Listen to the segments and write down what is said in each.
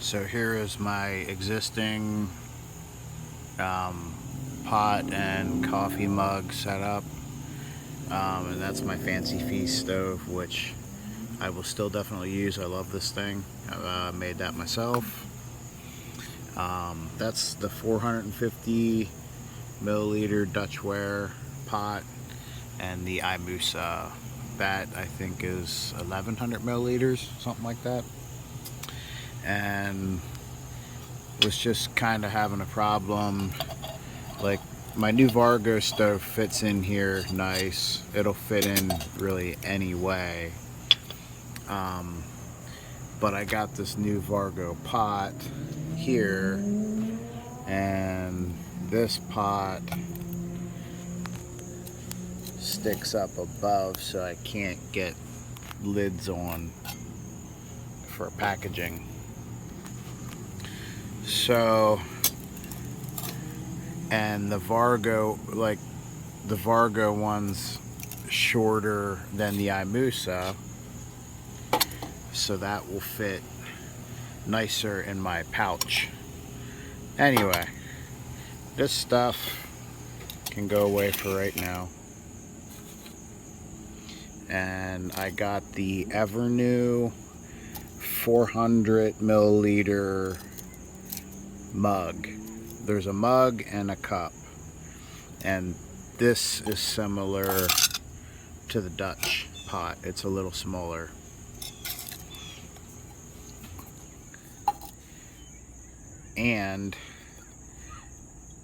So here is my existing pot and coffee mug setup, and that's my Fancy Feast stove, which I will still definitely use. I love this thing. I made that myself. That's the 450 milliliter Dutchware pot, and the Imusa bat I think is 1100 milliliters, something like that. And was just kind of having a problem. Like, my new Vargo stove fits in here nice. It'll fit in really any way. But I got this new Vargo pot here, and this pot sticks up above, so I can't get lids on for packaging. So, and the Vargo, like the Vargo one's shorter than the Imusa, so that will fit nicer in my pouch. Anyway, this stuff can go away for right now. And I got the Evernew 400 milliliter mug. There's a mug and a cup, and this is similar to the Dutch pot. It's a little smaller. And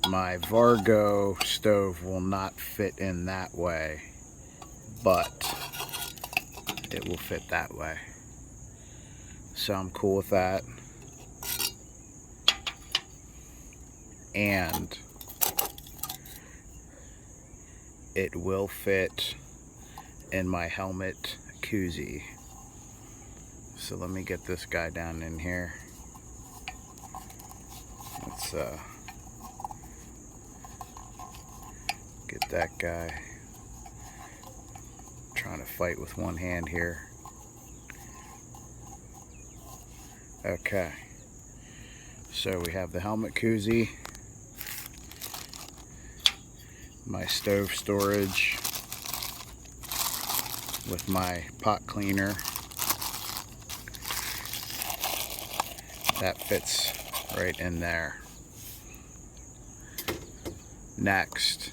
my Vargo stove will not fit in that way, but it will fit that way. So I'm cool with that. And it will fit in my helmet koozie. So let me get this guy down in here. Let's get that guy. I'm trying to fight with one hand here. Okay. So we have the helmet koozie, my stove storage with my pot cleaner. That fits right in there. Next,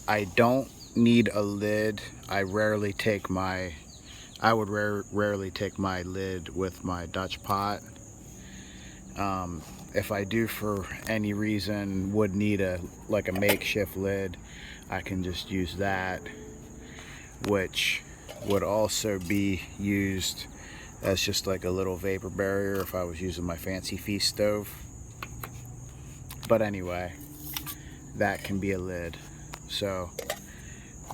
I don't need a lid. I would rarely take my lid with my Dutch pot. If I do for any reason would need a makeshift lid, I can just use that, which would also be used as just like a little vapor barrier if I was using my Fancy Feast stove. But anyway, that can be a lid. So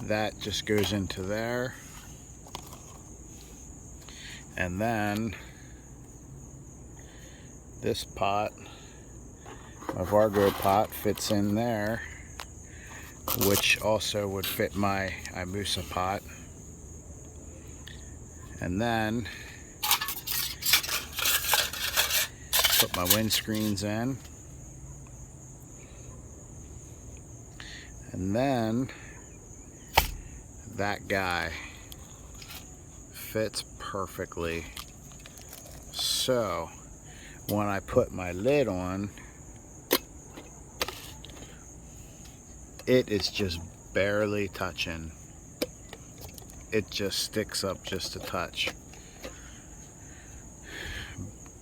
that just goes into there. And then this pot, my Vargo pot, fits in there, which also would fit my Imusa pot. And then put my windscreens in. And then that guy fits perfectly. So when I put my lid on, it is just barely touching. It just sticks up just a touch.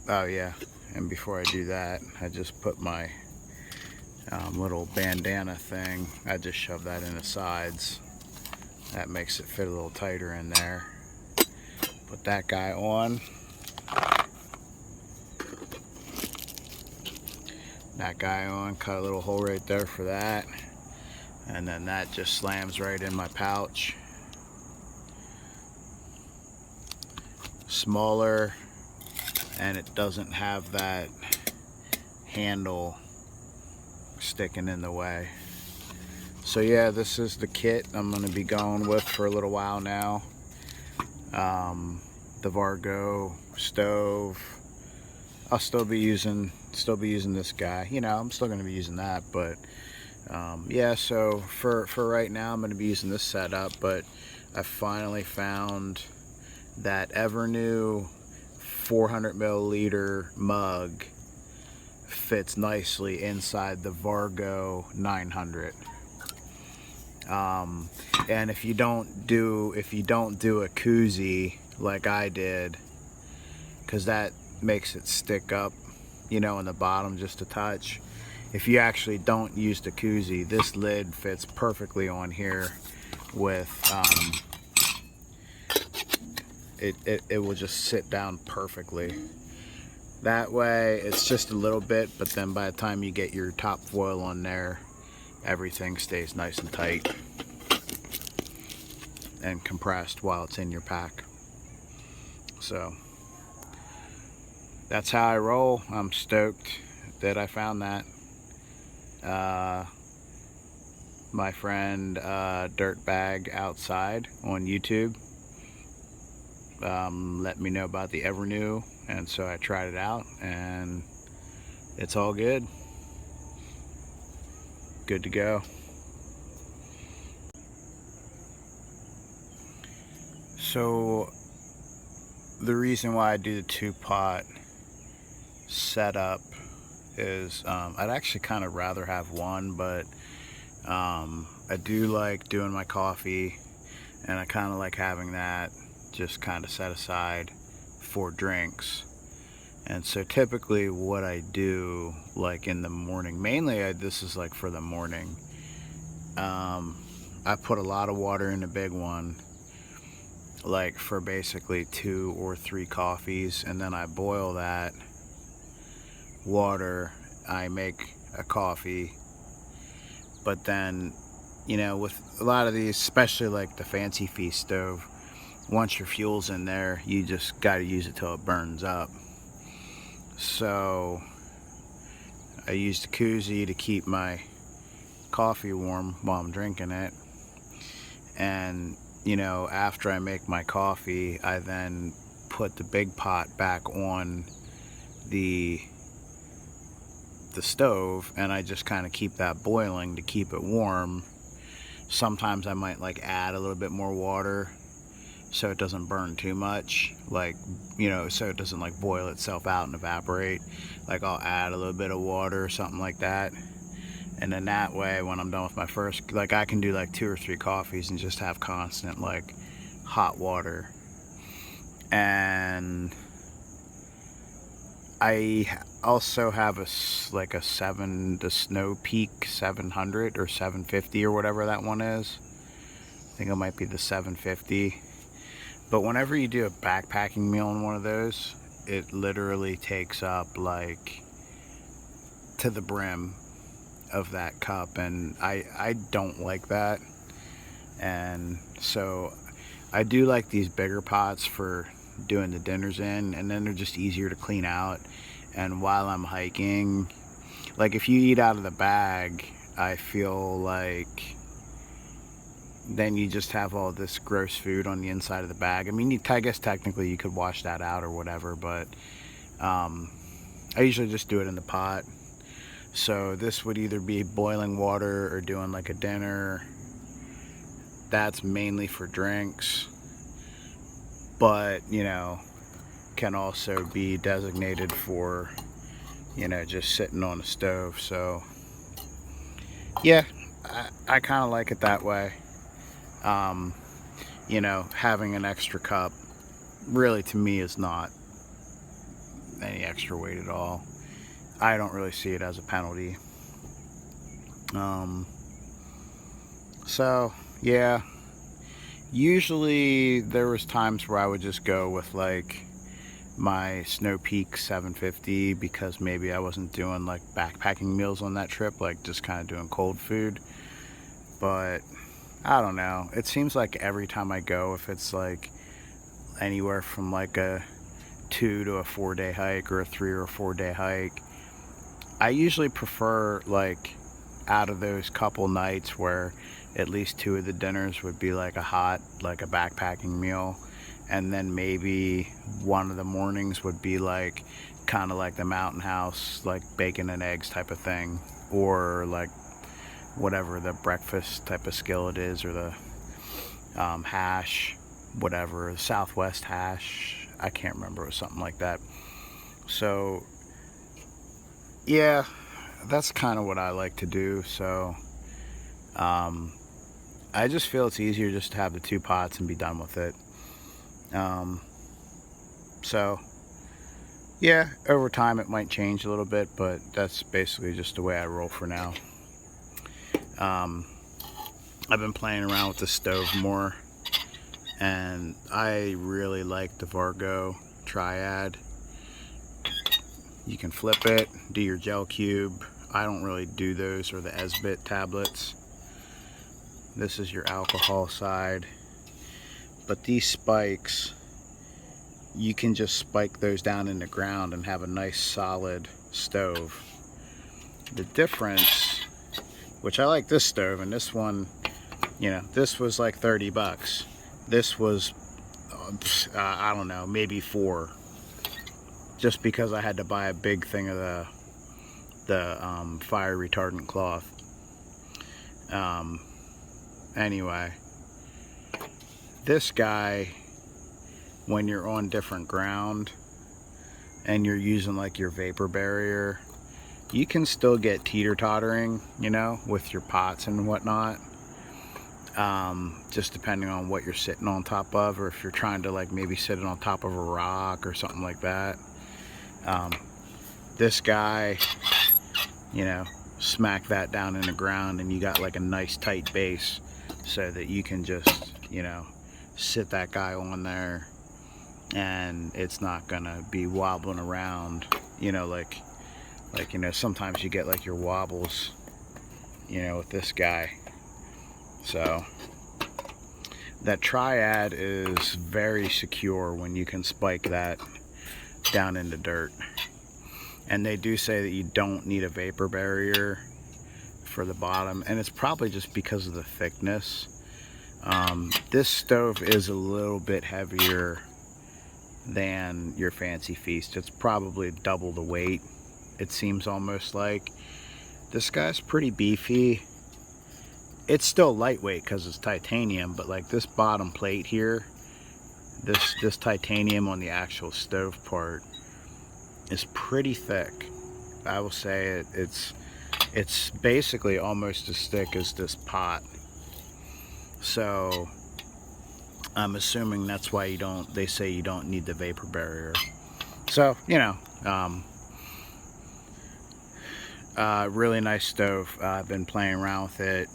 Oh yeah, and before I do that, I just put my little bandana thing. I just shove that in the sides. That makes it fit a little tighter in there. Put that guy on. That guy on, cut a little hole right there for that. And then that just slams right in my pouch. Smaller, and it doesn't have that handle sticking in the way. So yeah, this is the kit I'm going to be going with for a little while now. the Vargo stove. I'll still be using this guy. You know, I'm still going to be using that, but yeah. So for right now, I'm going to be using this setup. But I finally found that Evernew 400 milliliter mug fits nicely inside the Vargo 900. And if you don't do a koozie like I did, because that makes it stick up, you know, in the bottom just a touch. If you actually don't use the koozie, this lid fits perfectly on here with it will just sit down perfectly. That way it's just a little bit, but then by the time you get your top foil on there, everything stays nice and tight and compressed while it's in your pack. So that's how I roll. I'm stoked that I found that. My friend Dirtbag Outside on YouTube let me know about the Evernew, and so I tried it out, and it's all good. Good to go. So the reason why I do the 2-pot setup is I'd actually kind of rather have one, but I do like doing my coffee, and I kind of like having that just kind of set aside for drinks. And so typically what I do, like in the morning, mainly this is like for the morning, I put a lot of water in the big one, like for basically 2 or 3 coffees, and then I boil that water. I make a coffee, but then, you know, with a lot of these, especially like the Fancy Feast stove, once your fuel's in there, you just got to use it till it burns up. So I use the koozie to keep my coffee warm while I'm drinking it. And, you know, after I make my coffee, I then put the big pot back on the stove, and I just kind of keep that boiling to keep it warm. Sometimes I might like add a little bit more water so it doesn't burn too much, like, you know, so it doesn't like boil itself out and evaporate. Like I'll add a little bit of water or something like that, and then that way when I'm done with my first, like I can do like 2 or 3 coffees and just have constant like hot water. And I also have the Snow Peak 700 or 750 or whatever that one is. I think it might be the 750. But whenever you do a backpacking meal in one of those, it literally takes up like to the brim of that cup, and I don't like that. And so I do like these bigger pots for doing the dinners in, and then they're just easier to clean out. And while I'm hiking, like if you eat out of the bag, I feel like then you just have all this gross food on the inside of the bag. I mean, I guess technically you could wash that out or whatever, but I usually just do it in the pot. So this would either be boiling water or doing like a dinner. That's mainly for drinks, but, you know, can also be designated for, you know, just sitting on the stove. So yeah, I kind of like it that way. You know, having an extra cup really to me is not any extra weight at all. I don't really see it as a penalty. So yeah, usually there was times where I would just go with like my Snow Peak 750 because maybe I wasn't doing like backpacking meals on that trip, like just kind of doing cold food. But I don't know, it seems like every time I go, if it's like anywhere from like a 2 to a 4 day hike or a 3 or 4 day hike, I usually prefer, like, out of those couple nights where at least 2 of the dinners would be like a hot, like a backpacking meal, and then maybe one of the mornings would be like kind of like the Mountain House, like bacon and eggs type of thing, or like whatever the breakfast type of skillet is, or the hash, whatever, Southwest hash, I can't remember, it was something like that. So yeah, that's kind of what I like to do. So I just feel it's easier just to have the 2 pots and be done with it. So yeah, over time it might change a little bit, but that's basically just the way I roll for now. I've been playing around with the stove more, and I really like the Vargo Triad. You can flip it, do your gel cube. I don't really do those, or the Esbit tablets. This is your alcohol side. But these spikes, you can just spike those down in the ground and have a nice solid stove. The difference, which I like this stove, and this one, you know, this was like 30 bucks. This was, I don't know, maybe 4. Just because I had to buy a big thing of the fire retardant cloth. Anyway, this guy, when you're on different ground and you're using like your vapor barrier, you can still get teeter-tottering, you know, with your pots and whatnot. Just depending on what you're sitting on top of, or if you're trying to like maybe sit on top of a rock or something like that. This guy, you know, smack that down in the ground and you got like a nice tight base, so that you can just, you know, sit that guy on there and it's not gonna be wobbling around, you know, like you know, sometimes you get like your wobbles, you know, with this guy. So that Triad is very secure when you can spike that down into dirt. And they do say that you don't need a vapor barrier for the bottom, and it's probably just because of the thickness. This stove is a little bit heavier than your Fancy Feast. It's probably double the weight, it seems almost like. This guy's pretty beefy. It's still lightweight because it's titanium, but like this bottom plate here, this titanium on the actual stove part is pretty thick. I will say it's basically almost as thick as this pot. So I'm assuming that's why they say you don't need the vapor barrier. So, you know, really nice stove. I've been playing around with it.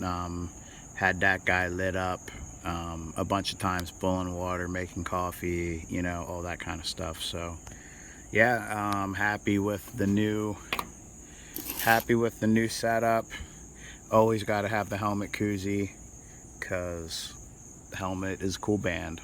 Had that guy lit up a bunch of times, boiling water, making coffee, you know, all that kind of stuff. So yeah, I'm happy with the new setup. Always got to have the helmet koozie, because the helmet is a cool band.